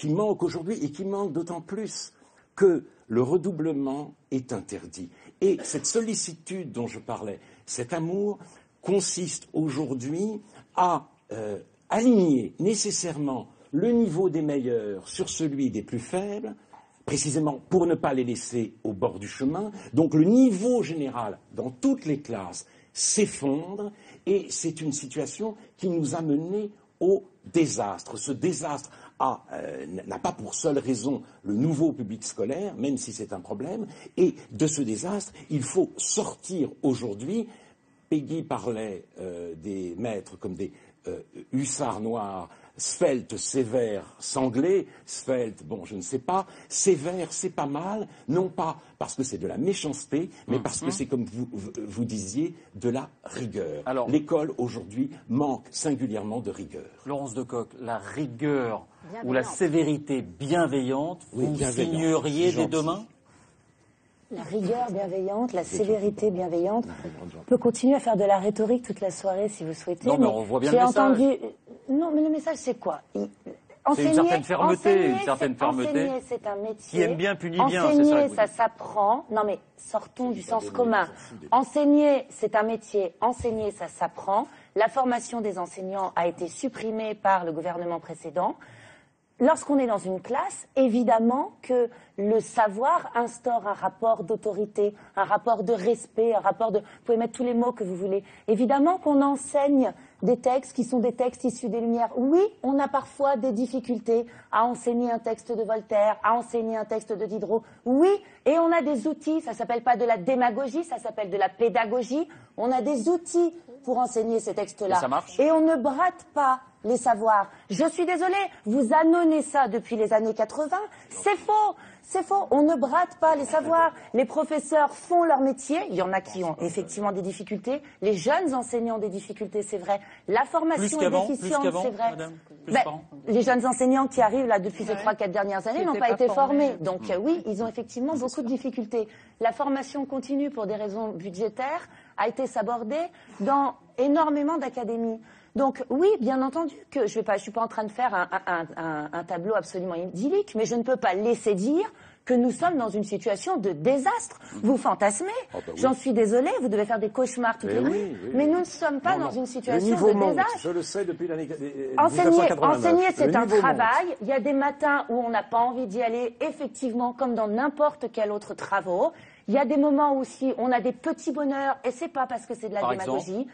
qui manque aujourd'hui et qui manque d'autant plus que le redoublement est interdit. Et cette sollicitude dont je parlais, cet amour, consiste aujourd'hui à aligner nécessairement le niveau des meilleurs sur celui des plus faibles, précisément pour ne pas les laisser au bord du chemin. Donc le niveau général dans toutes les classes s'effondre et c'est une situation qui nous a menés au désastre. Ce désastre n'a pas pour seule raison le nouveau public scolaire, même si c'est un problème, et de ce désastre, il faut sortir aujourd'hui. Peggy parlait des maîtres comme des hussards noirs, svelte, sévère, sanglé, svelte, bon, je ne sais pas, sévère, c'est pas mal, non pas parce que c'est de la méchanceté, mais parce que c'est, comme vous disiez, de la rigueur. L'école, aujourd'hui, manque singulièrement de rigueur. Laurence Decoq, la rigueur ou la sévérité bienveillante, vous signeriez dès demain? La rigueur bienveillante, la sévérité bienveillante. On peut continuer à faire de la rhétorique toute la soirée si vous souhaitez. Non, mais on voit bien le message. Non, mais le message, c'est quoi? C'est une certaine fermeté, Enseigner, c'est un métier. Qui aime bien, punit bien. Enseigner, ça s'apprend. Non, mais sortons du sens commun. Enseigner, c'est un métier. Enseigner, ça s'apprend. La formation des enseignants a été supprimée par le gouvernement précédent. Lorsqu'on est dans une classe, évidemment que le savoir instaure un rapport d'autorité, un rapport de respect, un rapport de... Vous pouvez mettre tous les mots que vous voulez. Évidemment qu'on enseigne des textes qui sont des textes issus des Lumières. Oui, on a parfois des difficultés à enseigner un texte de Voltaire, à enseigner un texte de Diderot. Oui, et on a des outils, ça s'appelle pas de la démagogie, ça s'appelle de la pédagogie. On a des outils pour enseigner ces textes-là. Et ça marche. Et on ne brade pas les savoirs. Je suis désolée, vous annonnez ça depuis les années 80. C'est faux. C'est faux, on ne brade pas les savoirs. Les professeurs font leur métier, il y en a qui ont effectivement des difficultés. Les jeunes enseignants ont des difficultés, c'est vrai. La formation est déficiente, c'est vrai. Les jeunes enseignants qui arrivent là depuis ces 3-4 dernières années n'ont pas été formés. Donc oui, ils ont effectivement beaucoup de difficultés. La formation continue pour des raisons budgétaires a été sabordée dans énormément d'académies. Donc oui, bien entendu que je suis pas en train de faire un tableau absolument idyllique, mais je ne peux pas laisser dire que nous sommes dans une situation de désastre. Vous fantasmez, j'en suis désolée, vous devez faire des cauchemars toutes les nuits, mais nous ne sommes pas dans une situation de désastre. Je le sais depuis l'année 1989. Enseigner, c'est un travail. Il y a des matins où on n'a pas envie d'y aller, effectivement, comme dans n'importe quel autre travail. Il y a des moments où aussi on a des petits bonheurs, et c'est pas parce que c'est de la démagogie.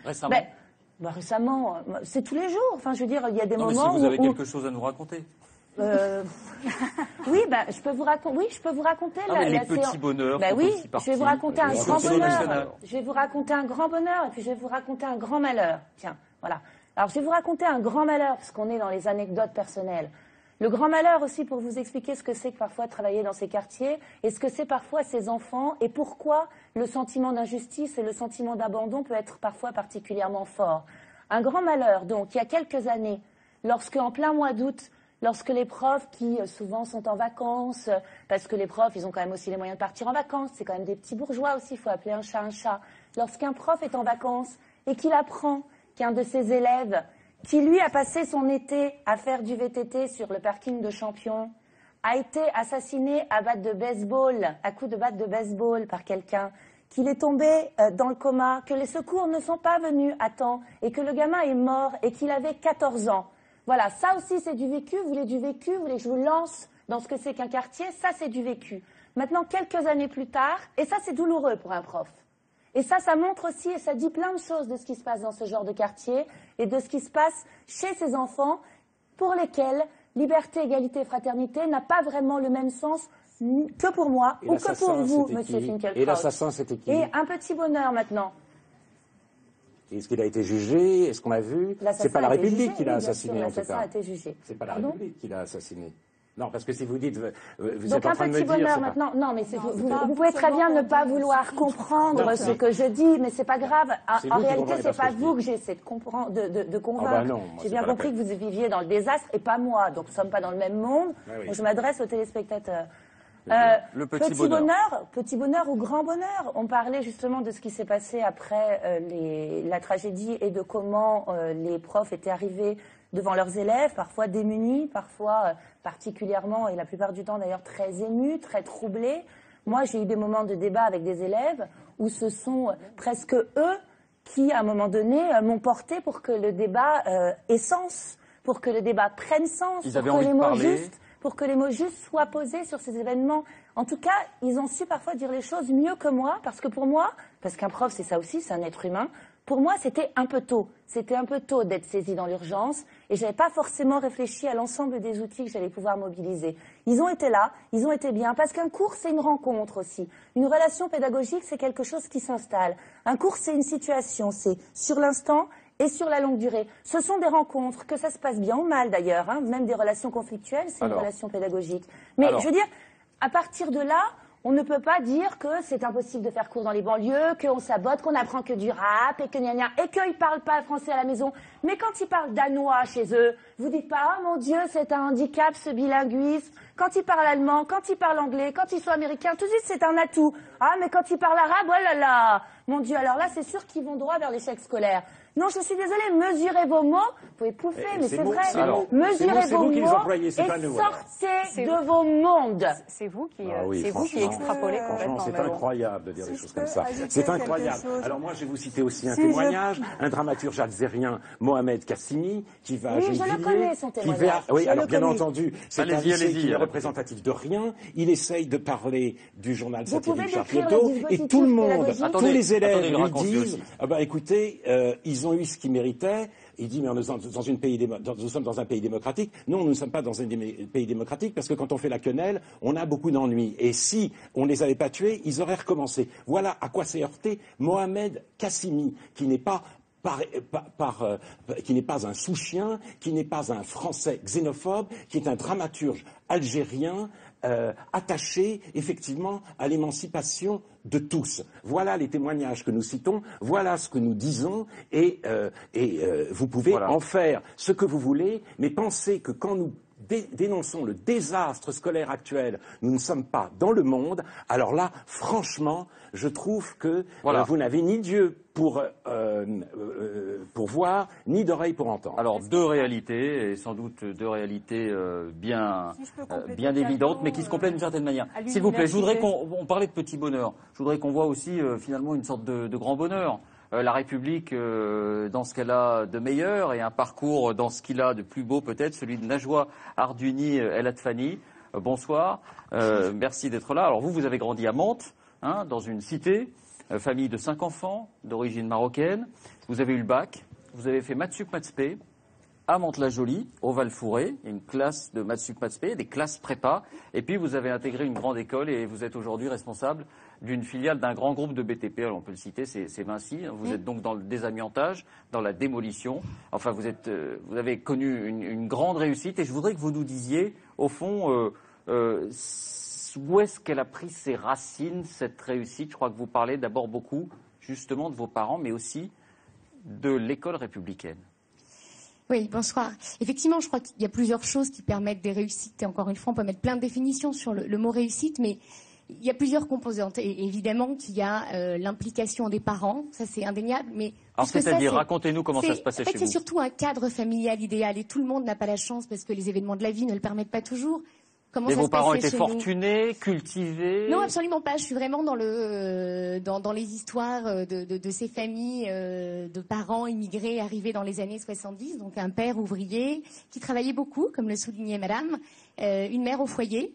Récemment, c'est tous les jours. Enfin, je veux dire, il y a des moments où... vous avez quelque chose à nous raconter. Oui, je peux vous raconter. Oui, je peux vous raconter les petits bonheurs. Oui, je vais vous raconter un grand bonheur. Je vais vous raconter un grand bonheur et puis je vais vous raconter un grand malheur. Tiens, voilà. Alors, je vais vous raconter un grand malheur parce qu'on est dans les anecdotes personnelles. Le grand malheur aussi pour vous expliquer ce que c'est que parfois travailler dans ces quartiers et ce que c'est parfois ces enfants et pourquoi le sentiment d'injustice et le sentiment d'abandon peut être parfois particulièrement fort. Un grand malheur, donc, il y a quelques années, lorsque en plein mois d'août, lorsque les profs qui souvent sont en vacances, parce que les profs, ils ont quand même aussi les moyens de partir en vacances, c'est quand même des petits bourgeois aussi, il faut appeler un chat un chat. Lorsqu'un prof est en vacances et qu'il apprend qu'un de ses élèves qui, lui, a passé son été à faire du VTT sur le parking de Champion, a été assassiné à batte de baseball, à coups de batte de baseball par quelqu'un, qu'il est tombé dans le coma, que les secours ne sont pas venus à temps, et que le gamin est mort, et qu'il avait 14 ans. Voilà, ça aussi c'est du vécu. Vous voulez du vécu? Vous voulez que je vous lance dans ce que c'est qu'un quartier? Ça, c'est du vécu. Maintenant, quelques années plus tard, et ça, c'est douloureux pour un prof. Et ça montre aussi, et ça dit plein de choses de ce qui se passe dans ce genre de quartier et de ce qui se passe chez ces enfants pour lesquels liberté, égalité et fraternité n'a pas vraiment le même sens que pour moi ou que pour vous, Monsieur Finkielkraut. Et l'assassin, c'était qui? Et un petit bonheur maintenant. Est-ce qu'il a été jugé? Est-ce qu'on l'a vu? C'est pas la République qui l'a assassiné, en tout cas. L'assassin a été jugé. C'est pas la République qui l'a assassiné. Non, parce que si vous dites, vous donc êtes en train de me dire... Donc un petit bonheur maintenant. Non, mais vous pouvez très bien ne pas vouloir comprendre ce que je dis, mais c'est pas grave. En réalité, c'est pas vous que j'essaie de comprendre, de convaincre. J'ai bien compris que vous viviez dans le désastre et pas moi. Donc nous sommes pas dans le même monde. Donc, je m'adresse aux téléspectateurs. Le petit bonheur ou grand bonheur. On parlait justement de ce qui s'est passé après la tragédie et de comment les profs étaient arrivés devant leurs élèves, parfois démunis, parfois particulièrement, et la plupart du temps d'ailleurs, très émus, très troublés. Moi, j'ai eu des moments de débat avec des élèves où ce sont presque eux qui, à un moment donné, m'ont porté pour que le débat ait sens, pour que le débat prenne sens, pour que les mots justes soient posés sur ces événements. En tout cas, ils ont su parfois dire les choses mieux que moi, parce que pour moi, parce qu'un prof c'est ça aussi, c'est un être humain, pour moi c'était un peu tôt. C'était un peu tôt d'être saisi dans l'urgence et je n'avais pas forcément réfléchi à l'ensemble des outils que j'allais pouvoir mobiliser. Ils ont été là, ils ont été bien, parce qu'un cours c'est une rencontre aussi. Une relation pédagogique c'est quelque chose qui s'installe. Un cours c'est une situation, c'est sur l'instant et sur la longue durée. Ce sont des rencontres, que ça se passe bien ou mal d'ailleurs, hein, même des relations conflictuelles, c'est une relation pédagogique. Mais je veux dire, à partir de là, on ne peut pas dire que c'est impossible de faire cours dans les banlieues, qu'on sabote, qu'on apprend que du rap, et que gna gna, et qu'ils ne parlent pas français à la maison. Mais quand ils parlent danois chez eux, vous dites pas, oh mon Dieu, c'est un handicap ce bilinguisme. Quand ils parlent allemand, quand ils parlent anglais, quand ils sont américains, tout de suite c'est un atout. Ah, mais quand ils parlent arabe, oh là là, mon Dieu, alors là c'est sûr qu'ils vont droit vers l'échec scolaire. Non, je suis désolée, mesurez vos mots, vous pouvez pouffer, mais c'est vrai. Mesurez vos mots et sortez de vos mondes. C'est vous qui extrapolez complètement. C'est incroyable de dire des choses comme ça. C'est incroyable. Alors moi, je vais vous citer aussi un témoignage, un dramaturge algérien, Mohamed Kassimi, qui va à Gennevilliers. Je le connais, son témoignage. Oui, alors bien entendu, c'est un lycée qui n'est représentatif de rien. Il essaye de parler du journal satellite Charles Hebdo, et tout le monde, tous les élèves lui disent, écoutez, ils ont eu ce qu'ils méritaient. Il dit, mais nous sommes dans un pays démocratique. Non, nous ne sommes pas dans un pays démocratique, parce que quand on fait la quenelle, on a beaucoup d'ennuis. Et si on ne les avait pas tués, ils auraient recommencé. Voilà à quoi s'est heurté Mohamed Kassimi, qui n'est pas qui n'est pas un sous-chien, qui n'est pas un Français xénophobe, qui est un dramaturge algérien attaché effectivement à l'émancipation de tous. Voilà les témoignages que nous citons, voilà ce que nous disons, et vous pouvez en faire ce que vous voulez, mais pensez que quand nous dénonçons le désastre scolaire actuel, nous ne sommes pas dans le monde, alors là, franchement, je trouve que vous n'avez ni d'yeux pour voir, ni d'oreilles pour entendre. Alors, deux réalités, et sans doute deux réalités bien évidentes, mais qui se complètent d'une certaine manière. S'il vous plaît, je voudrais qu'on parlait de petit bonheur. Je voudrais qu'on voit aussi, finalement, une sorte de grand bonheur. La République dans ce qu'elle a de meilleur et un parcours dans ce qu'il a de plus beau peut-être, celui de Najwa Ardouni El Atfani. Bonsoir, merci d'être là. Alors vous avez grandi à Mantes, dans une cité, famille de 5 enfants d'origine marocaine. Vous avez eu le bac, vous avez fait maths sup maths spé à Mantes-la-Jolie, au Val-Fouré. Il y a une classe de maths sup maths spé, des classes prépa. Et puis vous avez intégré une grande école et vous êtes aujourd'hui responsable d'une filiale d'un grand groupe de BTP, alors on peut le citer, c'est Vinci. Vous êtes donc dans le désamiantage, dans la démolition. Enfin, vous avez connu une grande réussite, et je voudrais que vous nous disiez, au fond, où est-ce qu'elle a pris ses racines, cette réussite. Je crois que vous parlez d'abord beaucoup, justement, de vos parents, mais aussi de l'école républicaine. Oui, bonsoir. Effectivement, je crois qu'il y a plusieurs choses qui permettent des réussites. Et encore une fois, on peut mettre plein de définitions sur le mot réussite, mais il y a plusieurs composantes. Et évidemment qu'il y a l'implication des parents, ça c'est indéniable. Mais alors c'est-à-dire, racontez-nous comment ça se passait chez vous. C'est surtout un cadre familial idéal, et tout le monde n'a pas la chance parce que les événements de la vie ne le permettent pas toujours. Mais vos parents étaient fortunés, cultivés? Non, absolument pas. Je suis vraiment dans les histoires de ces familles de parents immigrés arrivés dans les années 70. Donc un père ouvrier qui travaillait beaucoup, comme le soulignait madame, une mère au foyer,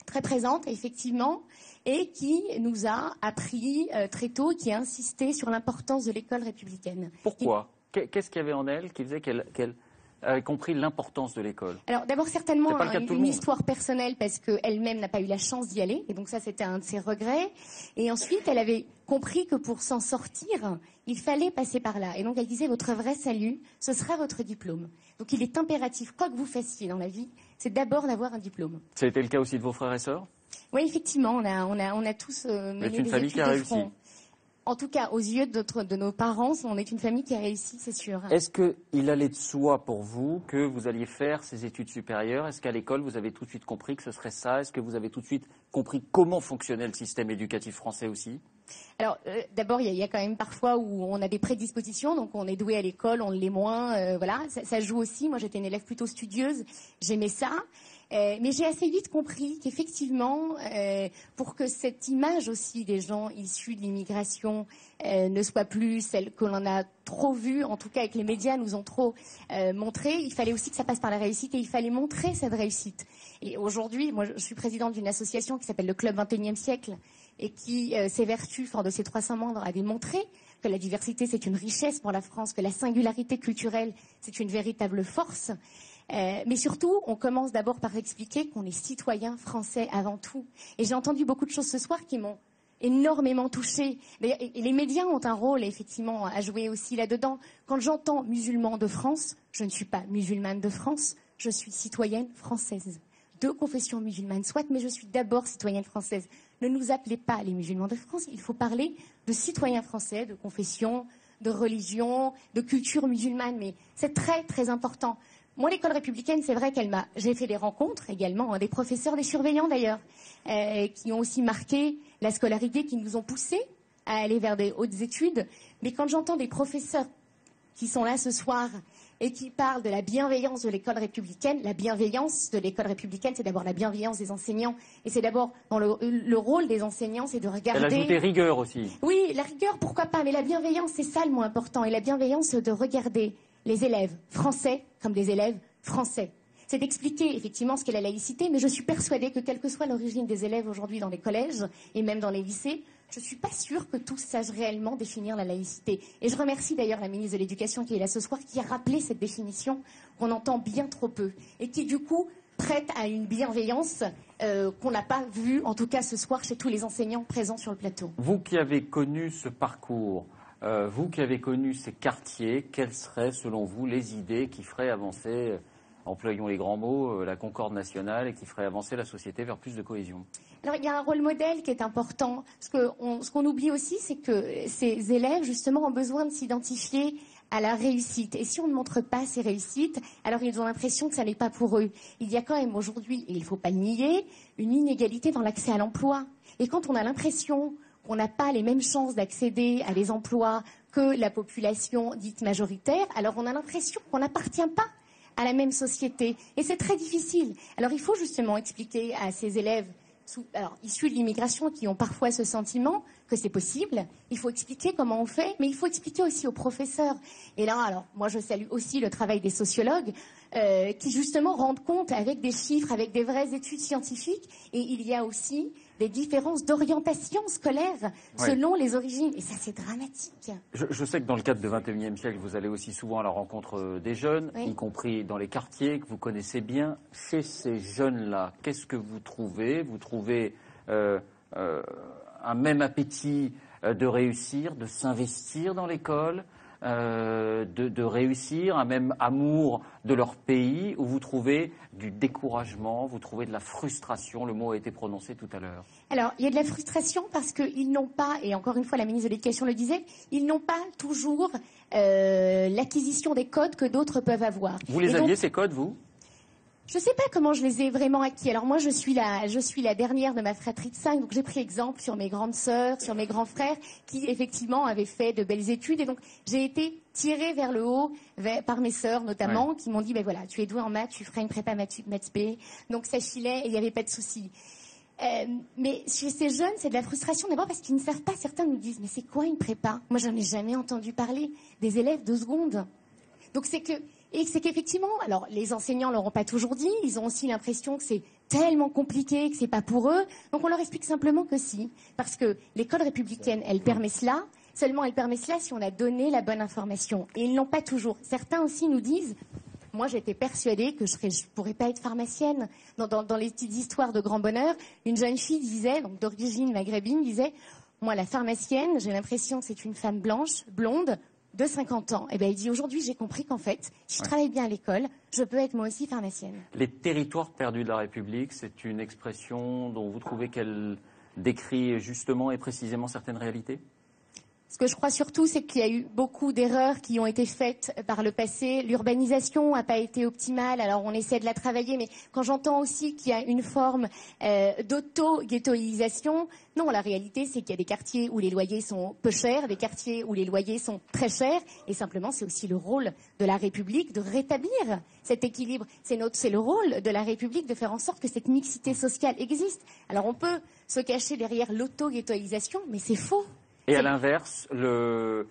très présente effectivement, et qui nous a appris très tôt, qui a insisté sur l'importance de l'école républicaine. Pourquoi? Qu'est-ce qu'il y avait en elle qui faisait qu'elle avait compris l'importance de l'école? Alors d'abord certainement une histoire personnelle, parce qu'elle-même n'a pas eu la chance d'y aller, et donc ça c'était un de ses regrets. Et ensuite elle avait compris que pour s'en sortir, il fallait passer par là. Et donc elle disait, votre vrai salut, ce sera votre diplôme. Donc il est impératif, quoi que vous fassiez dans la vie, c'est d'abord d'avoir un diplôme. Ça a été le cas aussi de vos frères et sœurs? Oui, effectivement, on a tous mené des études de front. En tout cas, aux yeux de nos parents, on est une famille qui a réussi, c'est sûr. Est-ce qu'il allait de soi pour vous que vous alliez faire ces études supérieures? Est-ce qu'à l'école, vous avez tout de suite compris que ce serait ça? Est-ce que vous avez tout de suite compris comment fonctionnait le système éducatif français aussi? Alors, d'abord, il y a quand même parfois où on a des prédispositions, donc on est doué à l'école, on l'est moins, voilà, ça joue aussi. Moi, j'étais une élève plutôt studieuse, j'aimais ça. Mais j'ai assez vite compris qu'effectivement, pour que cette image aussi des gens issus de l'immigration ne soit plus celle que l'on a trop vue, en tout cas avec les médias nous ont trop montré, il fallait aussi que ça passe par la réussite et il fallait montrer cette réussite. Et aujourd'hui, moi je suis présidente d'une association qui s'appelle le Club 21e siècle et qui s'évertue, fort de ses 300 membres, à démontrer que la diversité c'est une richesse pour la France, que la singularité culturelle c'est une véritable force. Mais surtout, on commence d'abord par expliquer qu'on est citoyen français avant tout. Et j'ai entendu beaucoup de choses ce soir qui m'ont énormément touchée. Et les médias ont un rôle, effectivement, à jouer aussi là-dedans. Quand j'entends musulman de France, je ne suis pas musulmane de France, je suis citoyenne française. De confession musulmane, soit, mais je suis d'abord citoyenne française. Ne nous appelez pas les musulmans de France, il faut parler de citoyens français, de confession, de religion, de culture musulmane. Mais c'est très, très important. Moi, l'école républicaine, c'est vrai j'ai fait des rencontres également, des professeurs, des surveillants d'ailleurs, qui ont aussi marqué la scolarité, qui nous ont poussés à aller vers des hautes études. Mais quand j'entends des professeurs qui sont là ce soir et qui parlent de la bienveillance de l'école républicaine, la bienveillance de l'école républicaine, c'est d'abord la bienveillance des enseignants. Et c'est d'abord, dans le rôle des enseignants, c'est de regarder... Elle ajoutait rigueur aussi. Oui, la rigueur, pourquoi pas, mais la bienveillance, c'est ça le mot important. Et la bienveillance, c'est de regarder les élèves français comme des élèves français. C'est d'expliquer effectivement ce qu'est la laïcité, mais je suis persuadée que quelle que soit l'origine des élèves aujourd'hui dans les collèges et même dans les lycées, je ne suis pas sûre que tous sachent réellement définir la laïcité. Et je remercie d'ailleurs la ministre de l'Éducation qui est là ce soir, qui a rappelé cette définition qu'on entend bien trop peu et qui du coup prête à une bienveillance qu'on n'a pas vue, en tout cas ce soir, chez tous les enseignants présents sur le plateau. Vous qui avez connu ce parcours, vous qui avez connu ces quartiers, quelles seraient, selon vous, les idées qui feraient avancer, employons les grands mots, la concorde nationale et qui feraient avancer la société vers plus de cohésion? Alors, il y a un rôle modèle qui est important. Ce qu'on oublie aussi, c'est que ces élèves, justement, ont besoin de s'identifier à la réussite. Et si on ne montre pas ces réussites, alors ils ont l'impression que ça n'est pas pour eux. Il y a quand même aujourd'hui, et il ne faut pas le nier, une inégalité dans l'accès à l'emploi. Et quand on a l'impression qu'on n'a pas les mêmes chances d'accéder à des emplois que la population dite majoritaire, alors on a l'impression qu'on n'appartient pas à la même société. Et c'est très difficile. Alors il faut justement expliquer à ces élèves issus de l'immigration qui ont parfois ce sentiment que c'est possible. Il faut expliquer comment on fait, mais il faut expliquer aussi aux professeurs. Et là, alors moi je salue aussi le travail des sociologues qui justement rendent compte avec des chiffres, avec des vraies études scientifiques. Et il y a aussi des différences d'orientation scolaire selon les origines. Et ça, c'est dramatique. Je sais que dans le cadre du XXIe siècle, vous allez aussi souvent à la rencontre des jeunes, y compris dans les quartiers que vous connaissez bien. Chez ces jeunes-là, qu'est-ce que vous trouvez? Vous trouvez un même appétit de réussir, de s'investir dans l'école, de réussir, un même amour de leur pays, où vous trouvez du découragement, vous trouvez de la frustration, le mot a été prononcé tout à l'heure? Alors, il y a de la frustration parce qu'ils n'ont pas, et encore une fois la ministre de l'Éducation le disait, ils n'ont pas toujours l'acquisition des codes que d'autres peuvent avoir. Vous les aviez, ces codes, vous? Je ne sais pas comment je les ai vraiment acquis. Alors moi, je suis la dernière de ma fratrie de 5, donc j'ai pris exemple sur mes grandes sœurs, sur mes grands frères, qui effectivement avaient fait de belles études. Et donc, j'ai été tirée vers le haut par mes sœurs notamment, qui m'ont dit, ben voilà, tu es douée en maths, tu feras une prépa maths B. Donc ça filait et il n'y avait pas de souci. Mais chez ces jeunes, c'est de la frustration d'abord parce qu'ils ne savent pas. Certains nous disent, mais c'est quoi une prépa? Moi, j'en ai jamais entendu parler. Des élèves de seconde. Donc c'est qu'effectivement, alors les enseignants l'auront pas toujours dit, ils ont aussi l'impression que c'est tellement compliqué, que c'est pas pour eux. Donc on leur explique simplement que si, parce que l'école républicaine, elle permet cela. Seulement, elle permet cela si on a donné la bonne information. Et ils l'ont pas toujours. Certains aussi nous disent, moi j'étais persuadée que je pourrais pas être pharmacienne. Dans les petites histoires de grand bonheur, une jeune fille disait, donc d'origine maghrébine, disait, moi la pharmacienne, j'ai l'impression que c'est une femme blanche, blonde, de 50 ans. Et bien, il dit, aujourd'hui, j'ai compris qu'en fait, si je travaille bien à l'école, je peux être moi aussi pharmacienne. Les territoires perdus de la République, c'est une expression dont vous trouvez qu'elle décrit justement et précisément certaines réalités? Ce que je crois surtout, c'est qu'il y a eu beaucoup d'erreurs qui ont été faites par le passé. L'urbanisation n'a pas été optimale, alors on essaie de la travailler, mais quand j'entends aussi qu'il y a une forme d'auto-ghettoisation, non, la réalité, c'est qu'il y a des quartiers où les loyers sont peu chers, des quartiers où les loyers sont très chers, et simplement, c'est aussi le rôle de la République de rétablir cet équilibre. C'est le rôle de la République de faire en sorte que cette mixité sociale existe. Alors on peut se cacher derrière l'auto-ghettoisation, mais c'est faux. Et à l'inverse, le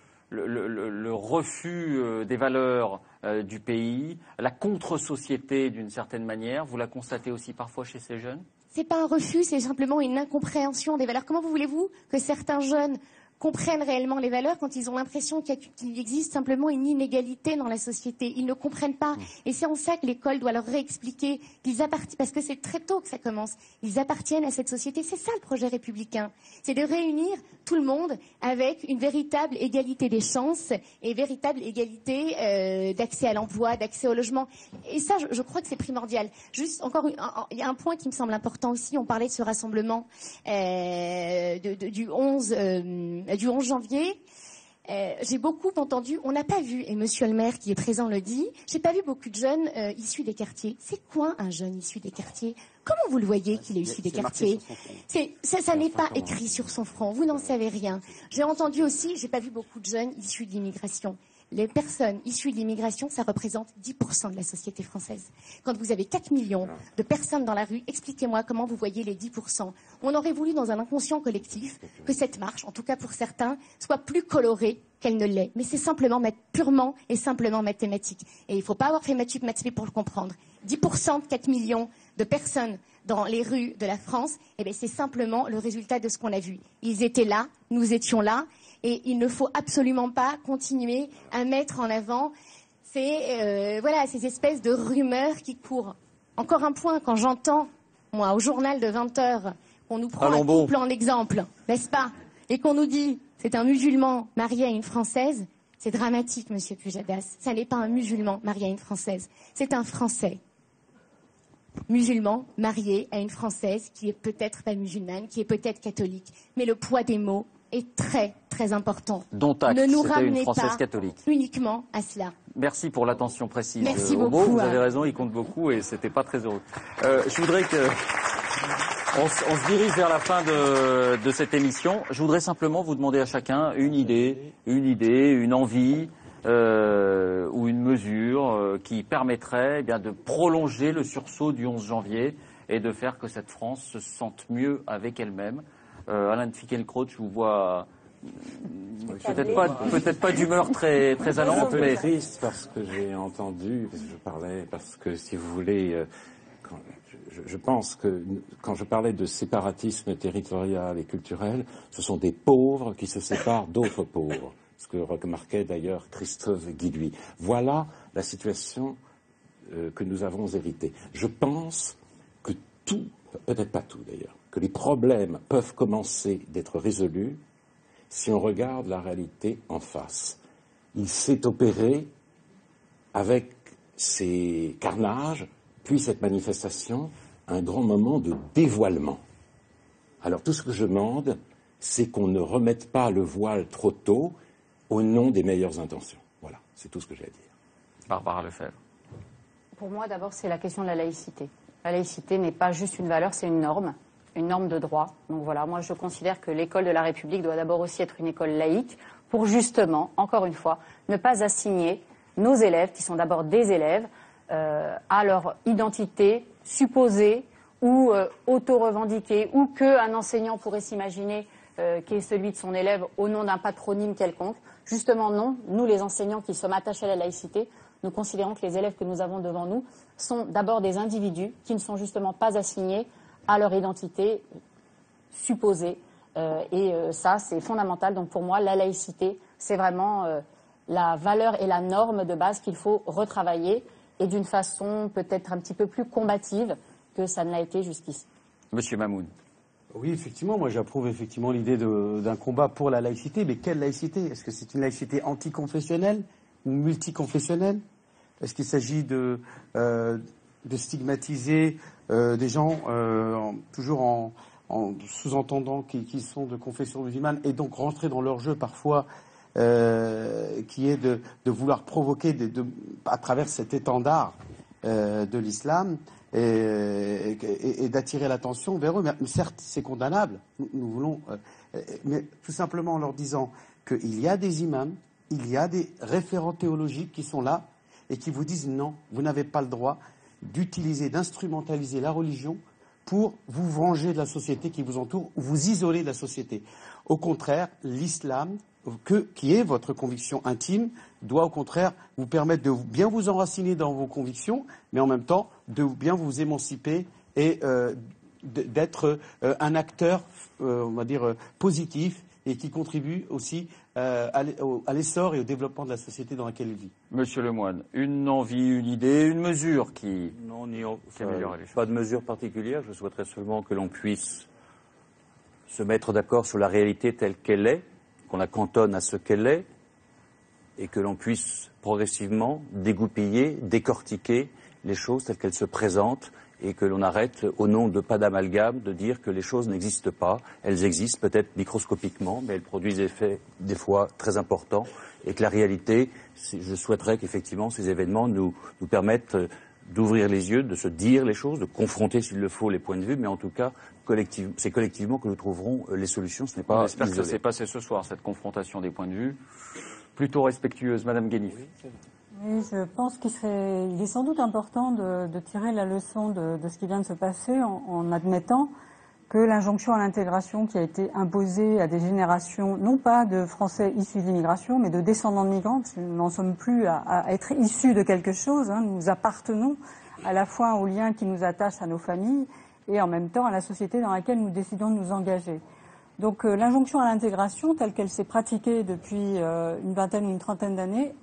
refus des valeurs du pays, la contre-société d'une certaine manière, vous la constatez aussi parfois chez ces jeunes? C'est pas un refus, c'est simplement une incompréhension des valeurs. Comment voulez-vous que certains jeunes comprennent réellement les valeurs quand ils ont l'impression qu'il existe simplement une inégalité dans la société? Ils ne comprennent pas. Et c'est en ça que l'école doit leur réexpliquer qu'ils appartiennent, parce que c'est très tôt que ça commence, ils appartiennent à cette société. C'est ça le projet républicain. C'est de réunir tout le monde avec une véritable égalité des chances et véritable égalité d'accès à l'emploi, d'accès au logement. Et ça, je crois que c'est primordial. Juste encore, il y a un point qui me semble important aussi. On parlait de ce rassemblement du 11 janvier. J'ai beaucoup entendu, on n'a pas vu, et monsieur le maire qui est présent le dit, j'ai pas vu beaucoup de jeunes issus des quartiers. C'est quoi un jeune issu des quartiers? Comment vous le voyez qu'il est issu des quartiers? Ça n'est pas écrit sur son front, vous n'en savez rien. J'ai entendu aussi, j'ai pas vu beaucoup de jeunes issus de l'immigration. Les personnes issues de l'immigration, ça représente 10% de la société française. Quand vous avez 4 millions de personnes dans la rue, expliquez-moi comment vous voyez les 10%. On aurait voulu, dans un inconscient collectif, que cette marche, en tout cas pour certains, soit plus colorée qu'elle ne l'est. Mais c'est simplement purement et simplement mathématique. Et il ne faut pas avoir fait maths pour le comprendre. 10% de 4 millions de personnes dans les rues de la France, eh bien, c'est simplement le résultat de ce qu'on a vu. Ils étaient là, nous étions là. Et il ne faut absolument pas continuer à mettre en avant ces espèces de rumeurs qui courent. Encore un point, quand j'entends, moi, au journal de 20h, qu'on nous prend un couple en exemple, n'est-ce pas? Et qu'on nous dit, c'est un musulman marié à une Française, c'est dramatique, monsieur Pujadas. Ça n'est pas un musulman marié à une Française, c'est un Français musulman marié à une Française qui est peut-être pas musulmane, qui est peut-être catholique. Mais le poids des mots est très, très important. Dont acte, ne nous c'était ramenez une Française pas catholique. Uniquement à cela. Merci pour l'attention précise. Merci beaucoup. beaucoup. Vous avez raison, il compte beaucoup et c'était pas très heureux. Je voudrais que on se dirige vers la fin de cette émission. Je voudrais simplement vous demander à chacun une idée, une envie ou une mesure qui permettrait de prolonger le sursaut du 11 janvier et de faire que cette France se sente mieux avec elle-même. Alain de Fickelkraut, je vous vois peut-être pas d'humeur très allante, mais triste parce que j'ai entendu, parce que si vous voulez, je pense que quand je parlais de séparatisme territorial et culturel, ce sont des pauvres qui se séparent d'autres pauvres, ce que remarquait d'ailleurs Christophe Guilluy. Voilà la situation que nous avons héritée. Je pense que tout, peut-être pas tout d'ailleurs, que les problèmes peuvent commencer d'être résolus si on regarde la réalité en face. Il s'est opéré avec ces carnages, puis cette manifestation, un grand moment de dévoilement. Alors tout ce que je demande, c'est qu'on ne remette pas le voile trop tôt au nom des meilleures intentions. Voilà, c'est tout ce que j'ai à dire. Barbara Lefebvre. Pour moi, d'abord, c'est la question de la laïcité. La laïcité n'est pas juste une valeur, c'est une norme de droit. Donc voilà, moi je considère que l'école de la République doit d'abord aussi être une école laïque pour justement, encore une fois, ne pas assigner nos élèves, qui sont d'abord des élèves, à leur identité supposée ou auto-revendiquée, ou qu'un enseignant pourrait s'imaginer qui est celui de son élève au nom d'un patronyme quelconque. Justement non, nous les enseignants qui sommes attachés à la laïcité, nous considérons que les élèves que nous avons devant nous sont d'abord des individus qui ne sont justement pas assignés à leur identité supposée. Et ça, c'est fondamental. Donc pour moi, la laïcité, c'est vraiment la valeur et la norme de base qu'il faut retravailler et d'une façon peut-être un petit peu plus combative que ça ne l'a été jusqu'ici. Monsieur Mamoun. Oui, effectivement, moi j'approuve effectivement l'idée d'un combat pour la laïcité. Mais quelle laïcité? Est-ce que c'est une laïcité anticonfessionnelle ou multiconfessionnelle? Est-ce qu'il s'agit de stigmatiser des gens toujours en sous-entendant qu'ils sont de confession musulmane, et donc rentrer dans leur jeu parfois, qui est de vouloir provoquer à travers cet étendard de l'islam et d'attirer l'attention vers eux. Mais certes, c'est condamnable. Nous voulons, mais tout simplement en leur disant qu'il y a des imams, il y a des référents théologiques qui sont là et qui vous disent non, vous n'avez pas le droit d'utiliser, d'instrumentaliser la religion pour vous venger de la société qui vous entoure ou vous isoler de la société. Au contraire, l'islam, qui est votre conviction intime, doit au contraire vous permettre de bien vous enraciner dans vos convictions, mais en même temps de bien vous émanciper et d'être un acteur, on va dire, positif et qui contribue aussi à l'essor et au développement de la société dans laquelle il vit. Monsieur Lemoine, une envie, une idée, une mesure qui améliore les choses. Pas de mesure particulière, je souhaiterais seulement que l'on puisse se mettre d'accord sur la réalité telle qu'elle est, qu'on la cantonne à ce qu'elle est, et que l'on puisse progressivement dégoupiller, décortiquer les choses telles qu'elles se présentent, et que l'on arrête, au nom de pas d'amalgame, de dire que les choses n'existent pas. Elles existent peut-être microscopiquement, mais elles produisent des effets, des fois, très importants, et que la réalité, je souhaiterais qu'effectivement ces événements nous permettent d'ouvrir les yeux, de se dire les choses, de confronter s'il le faut les points de vue, mais en tout cas, c'est collectivement que nous trouverons les solutions, ce n'est pas J'espère que ça s'est passé ce soir, cette confrontation des points de vue, plutôt respectueuse. Madame Guénif. Oui, je pense qu'il est sans doute important de tirer la leçon de ce qui vient de se passer en admettant que l'injonction à l'intégration qui a été imposée à des générations, non pas de Français issus de l'immigration, mais de descendants de migrants, parce que nous n'en sommes plus à être issus de quelque chose, hein, nous appartenons à la fois aux liens qui nous attachent à nos familles et en même temps à la société dans laquelle nous décidons de nous engager. Donc l'injonction à l'intégration, telle qu'elle s'est pratiquée depuis une vingtaine ou une trentaine d'années,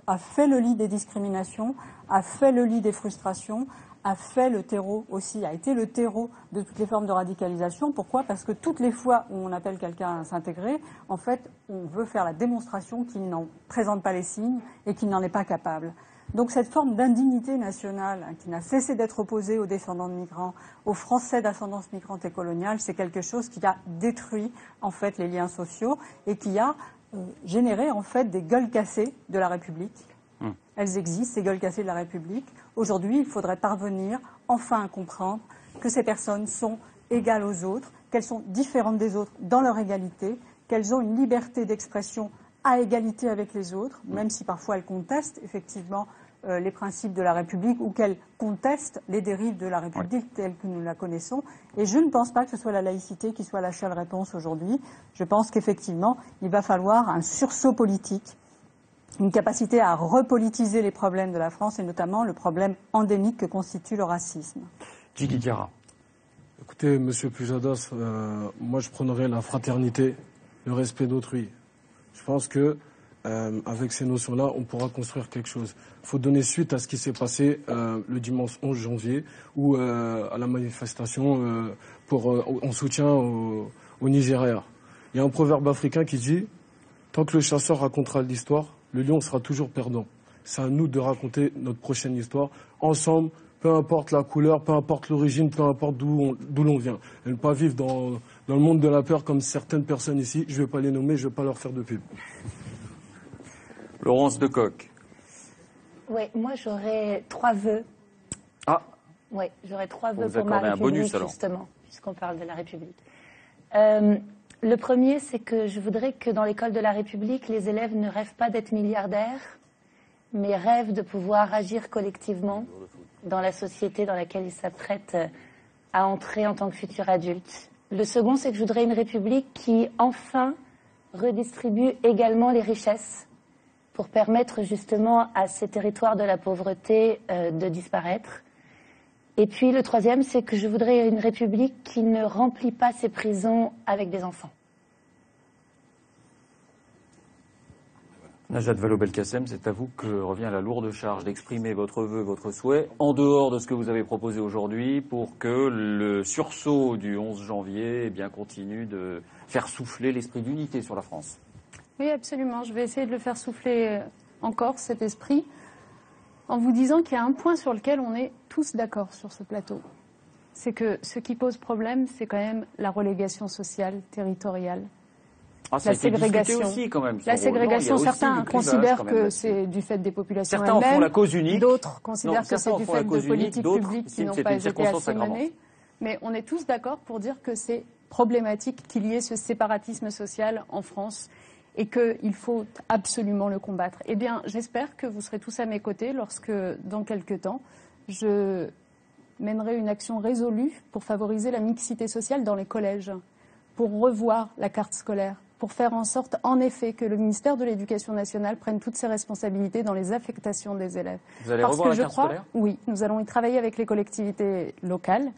a fait le lit des discriminations, a fait le lit des frustrations, a fait le terreau aussi, a été le terreau de toutes les formes de radicalisation. Pourquoi ? Parce que toutes les fois où on appelle quelqu'un à s'intégrer, en fait, on veut faire la démonstration qu'il n'en présente pas les signes et qu'il n'en est pas capable. Donc cette forme d'indignité nationale qui n'a cessé d'être opposée aux descendants de migrants, aux Français d'ascendance migrante et coloniale, c'est quelque chose qui a détruit en fait les liens sociaux et qui a générer en fait des gueules cassées de la République. Elles existent, ces gueules cassées de la République. Aujourd'hui, il faudrait parvenir enfin à comprendre que ces personnes sont égales aux autres, qu'elles sont différentes des autres dans leur égalité, qu'elles ont une liberté d'expression à égalité avec les autres, même si parfois elles contestent effectivement les principes de la République ou qu'elles contestent les dérives de la République telles que nous la connaissons. Et je ne pense pas que ce soit la laïcité qui soit la seule réponse aujourd'hui. Je pense qu'effectivement, il va falloir un sursaut politique, une capacité à repolitiser les problèmes de la France et notamment le problème endémique que constitue le racisme. Djigui Diarra. Écoutez, Monsieur Pujadas, moi je prônerais la fraternité, le respect d'autrui. Je pense que avec ces notions-là, on pourra construire quelque chose. Il faut donner suite à ce qui s'est passé le dimanche 11 janvier, ou à la manifestation en soutien au Nigeria. Il y a un proverbe africain qui dit « Tant que le chasseur racontera l'histoire, le lion sera toujours perdant ». C'est à nous de raconter notre prochaine histoire, ensemble, peu importe la couleur, peu importe l'origine, peu importe d'où l'on vient. Et ne pas vivre dans le monde de la peur comme certaines personnes ici. Je ne vais pas les nommer, je ne vais pas leur faire de pub. Laurence Decoq. Oui, moi j'aurais 3 vœux. Ah. Oui, j'aurais 3 vœux pour ma République, bonus, justement, puisqu'on parle de la République. Le premier, c'est que je voudrais que dans l'école de la République, les élèves ne rêvent pas d'être milliardaires, mais rêvent de pouvoir agir collectivement dans la société dans laquelle ils s'apprêtent à entrer en tant que futurs adultes. Le second, c'est que je voudrais une République qui, enfin, redistribue également les richesses pour permettre justement à ces territoires de la pauvreté de disparaître. Et puis le troisième, c'est que je voudrais une République qui ne remplit pas ses prisons avec des enfants. Najat Vallaud-Belkacem, c'est à vous que revient la lourde charge d'exprimer votre vœu, votre souhait, en dehors de ce que vous avez proposé aujourd'hui, pour que le sursaut du 11 janvier continue de faire souffler l'esprit d'unité sur la France. Oui, absolument. Je vais essayer de le faire souffler encore, cet esprit, en vous disant qu'il y a un point sur lequel on est tous d'accord sur ce plateau. c'est que ce qui pose problème, c'est quand même la relégation sociale, territoriale. Ah, ça la ségrégation aussi, quand même. La ségrégation, certains considèrent que c'est du fait des populations elles-mêmes. Certains en font la cause unique. D'autres considèrent que c'est du fait de politiques publiques qui n'ont pas été assez menées. Mais on est tous d'accord pour dire que c'est problématique qu'il y ait ce séparatisme social en France et qu'il faut absolument le combattre. Eh bien, j'espère que vous serez tous à mes côtés lorsque, dans quelques temps, je mènerai une action résolue pour favoriser la mixité sociale dans les collèges, pour revoir la carte scolaire, pour faire en sorte, en effet, que le ministère de l'Éducation nationale prenne toutes ses responsabilités dans les affectations des élèves. Vous allez revoir la carte scolaire ? Oui, nous allons y travailler avec les collectivités locales.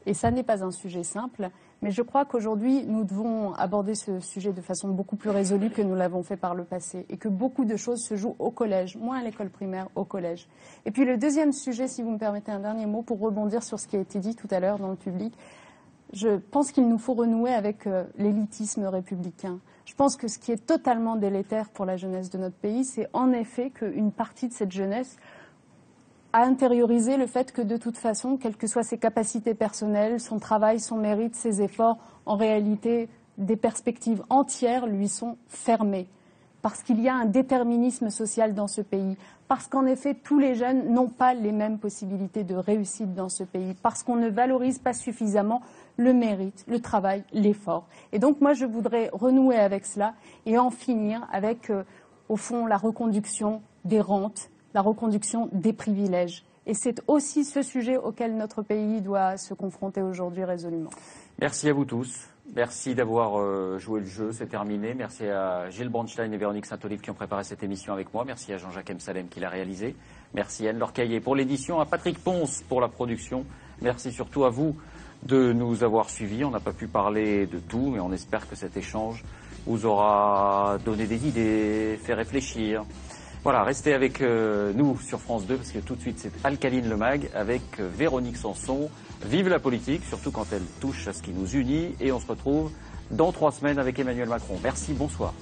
Et ça n'est pas un sujet simple, mais je crois qu'aujourd'hui, nous devons aborder ce sujet de façon beaucoup plus résolue que nous l'avons fait par le passé, et que beaucoup de choses se jouent au collège, moins à l'école primaire, au collège. Et puis le deuxième sujet, si vous me permettez un dernier mot, pour rebondir sur ce qui a été dit tout à l'heure dans le public, je pense qu'il nous faut renouer avec l'élitisme républicain. Je pense que ce qui est totalement délétère pour la jeunesse de notre pays, c'est en effet qu'une partie de cette jeunesse à intérioriser le fait que de toute façon, quelles que soient ses capacités personnelles, son travail, son mérite, ses efforts, en réalité, des perspectives entières lui sont fermées. Parce qu'il y a un déterminisme social dans ce pays. Parce qu'en effet, tous les jeunes n'ont pas les mêmes possibilités de réussite dans ce pays. Parce qu'on ne valorise pas suffisamment le mérite, le travail, l'effort. Et donc moi, je voudrais renouer avec cela et en finir avec, au fond, la reconduction des rentes, la reconduction des privilèges. Et c'est aussi ce sujet auquel notre pays doit se confronter aujourd'hui résolument. Merci à vous tous. Merci d'avoir joué le jeu, c'est terminé. Merci à Gilles Brandstein et Véronique Saint-Olive qui ont préparé cette émission avec moi. Merci à Jean-Jacques M. Salem qui l'a réalisé. Merci à Anne Lorcaillé pour l'édition, à Patrick Ponce pour la production. Merci surtout à vous de nous avoir suivis. On n'a pas pu parler de tout, mais on espère que cet échange vous aura donné des idées, fait réfléchir. Voilà, restez avec nous sur France 2 parce que tout de suite c'est Alcaline Le Mag avec Véronique Sanson. Vive la politique, surtout quand elle touche à ce qui nous unit. Et on se retrouve dans 3 semaines avec Emmanuel Macron. Merci, bonsoir.